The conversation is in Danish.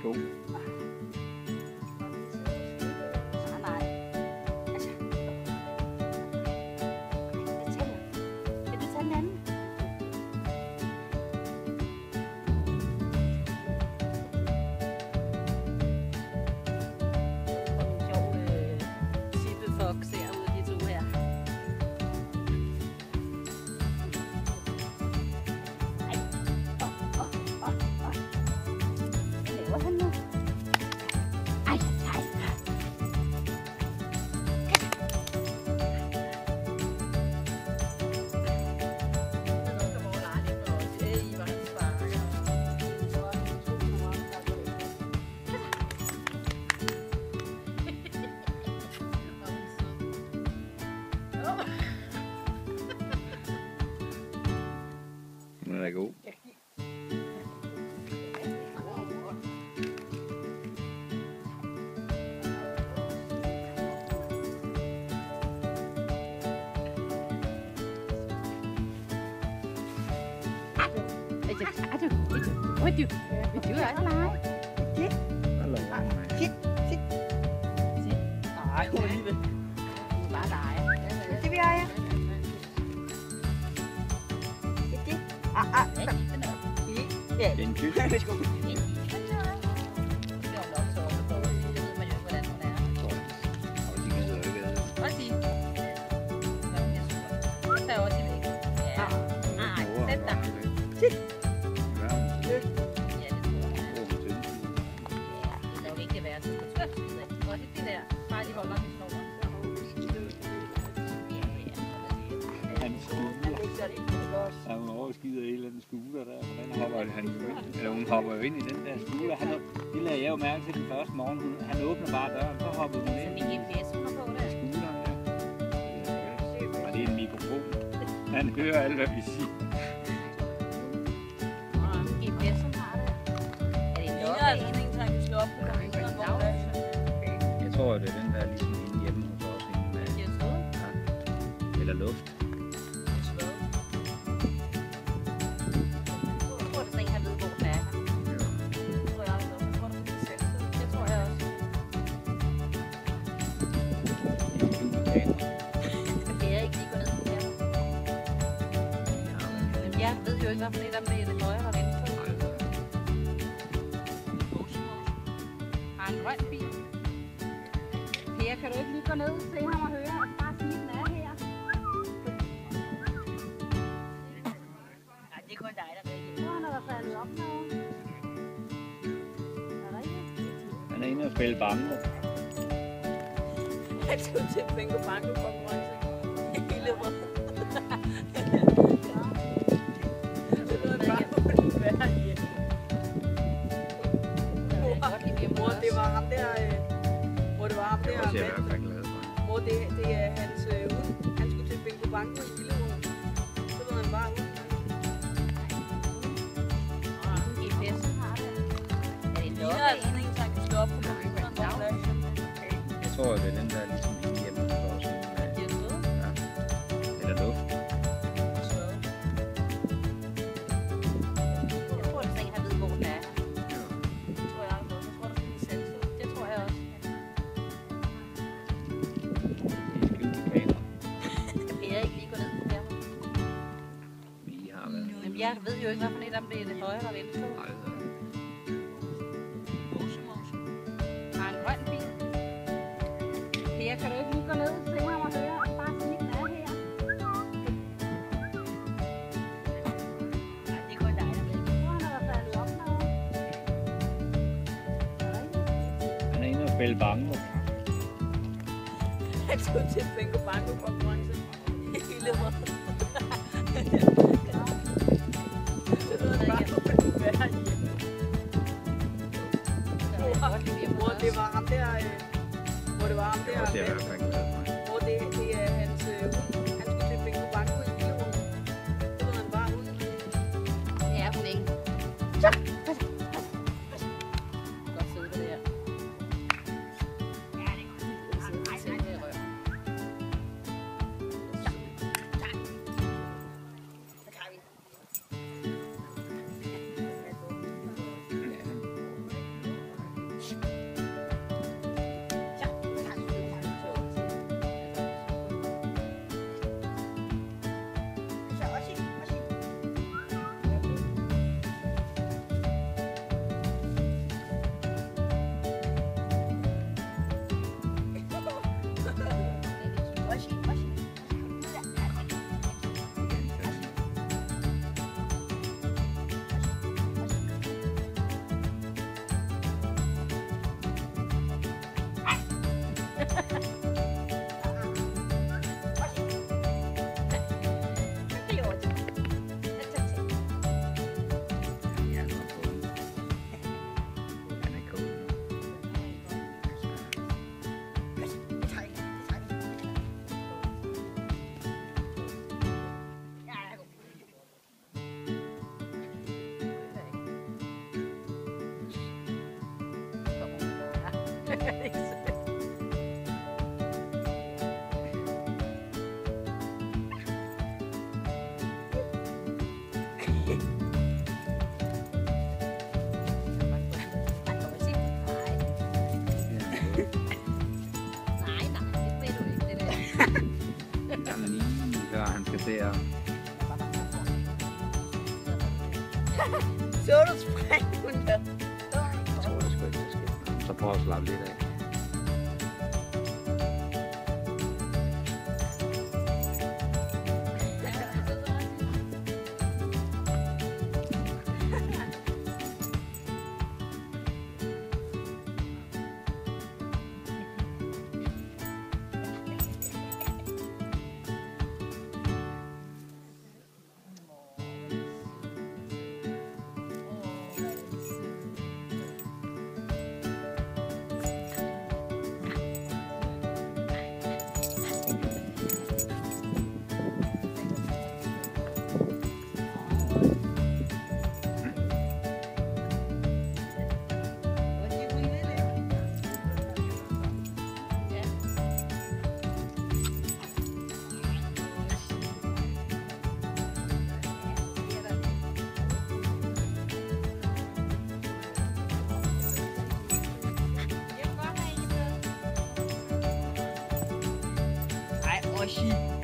god. Den er god. What do you like? Sit. Sit. Sit. Nej, hun er lige ved. Du er bare dig. Det vil jeg. Sit. Ja. Det er en tysk. Værsgo. Ja, hun overskider en eller anden scooter der, hvordan hopper han jo ind? Eller hun hopper jo ind i den der scooter. Det lagde jeg jo mærke til den første morgen. Han åbner bare døren, så hoppede hun ind i scooteren der. Og det er en mikrofon. Han hører alt, hvad vi siger. Jeg tror, det er den der ligesom inde hjemme hos os. Eller luft. Jeg ved jo ikke, hvad for et af dem er det højre eller venstre. Har en grøn bil. Per, kan du ikke lige gå ned og se ham og høre, og bare sige, den er her? Nej, det er kun dig, der ved det. Han er faldet op med. Er der ikke? Han er inde og spille banko. Jeg skulle til bingo banko konkurrence. Hele rød. Mor, det var ham der. Mor, det var ham der. Mor, det er hans hund. Han skulle til bingo banko i Hillerød. Så var han bare ud. GPS'en har det. Er det noget, der kan slå op på computeren? Jeg tror, det er den der ligesom inde hjemme hos os. Eller luft. Jeg ved jo ikke, hvad for et af dem er det højre eller venstre. Har en grøn bil. Per, kan du ikke lige gå ned og se ham og høre, og bare sige, den er her? Nej, det er kun dig, der ved det. Han er faldet op med. Han er inde og spille banko. Han skulle til bingo banko konkurrence. Hele rød. Mor, det var ham der. Mor, det var ham der. Mor, det er hans hund. Han skulle til bingo banko i Hillerød. Så var han bare ud. Det er hun ikke. Så! Godt sidde på det her. Ja, det er godt. Sidde der rør. Så tager vi. Han skal se og... Så du springe der? Jeg tror, det sgu ikke, det sker. Så prøv at slappe lidt af. Ej, Oshi.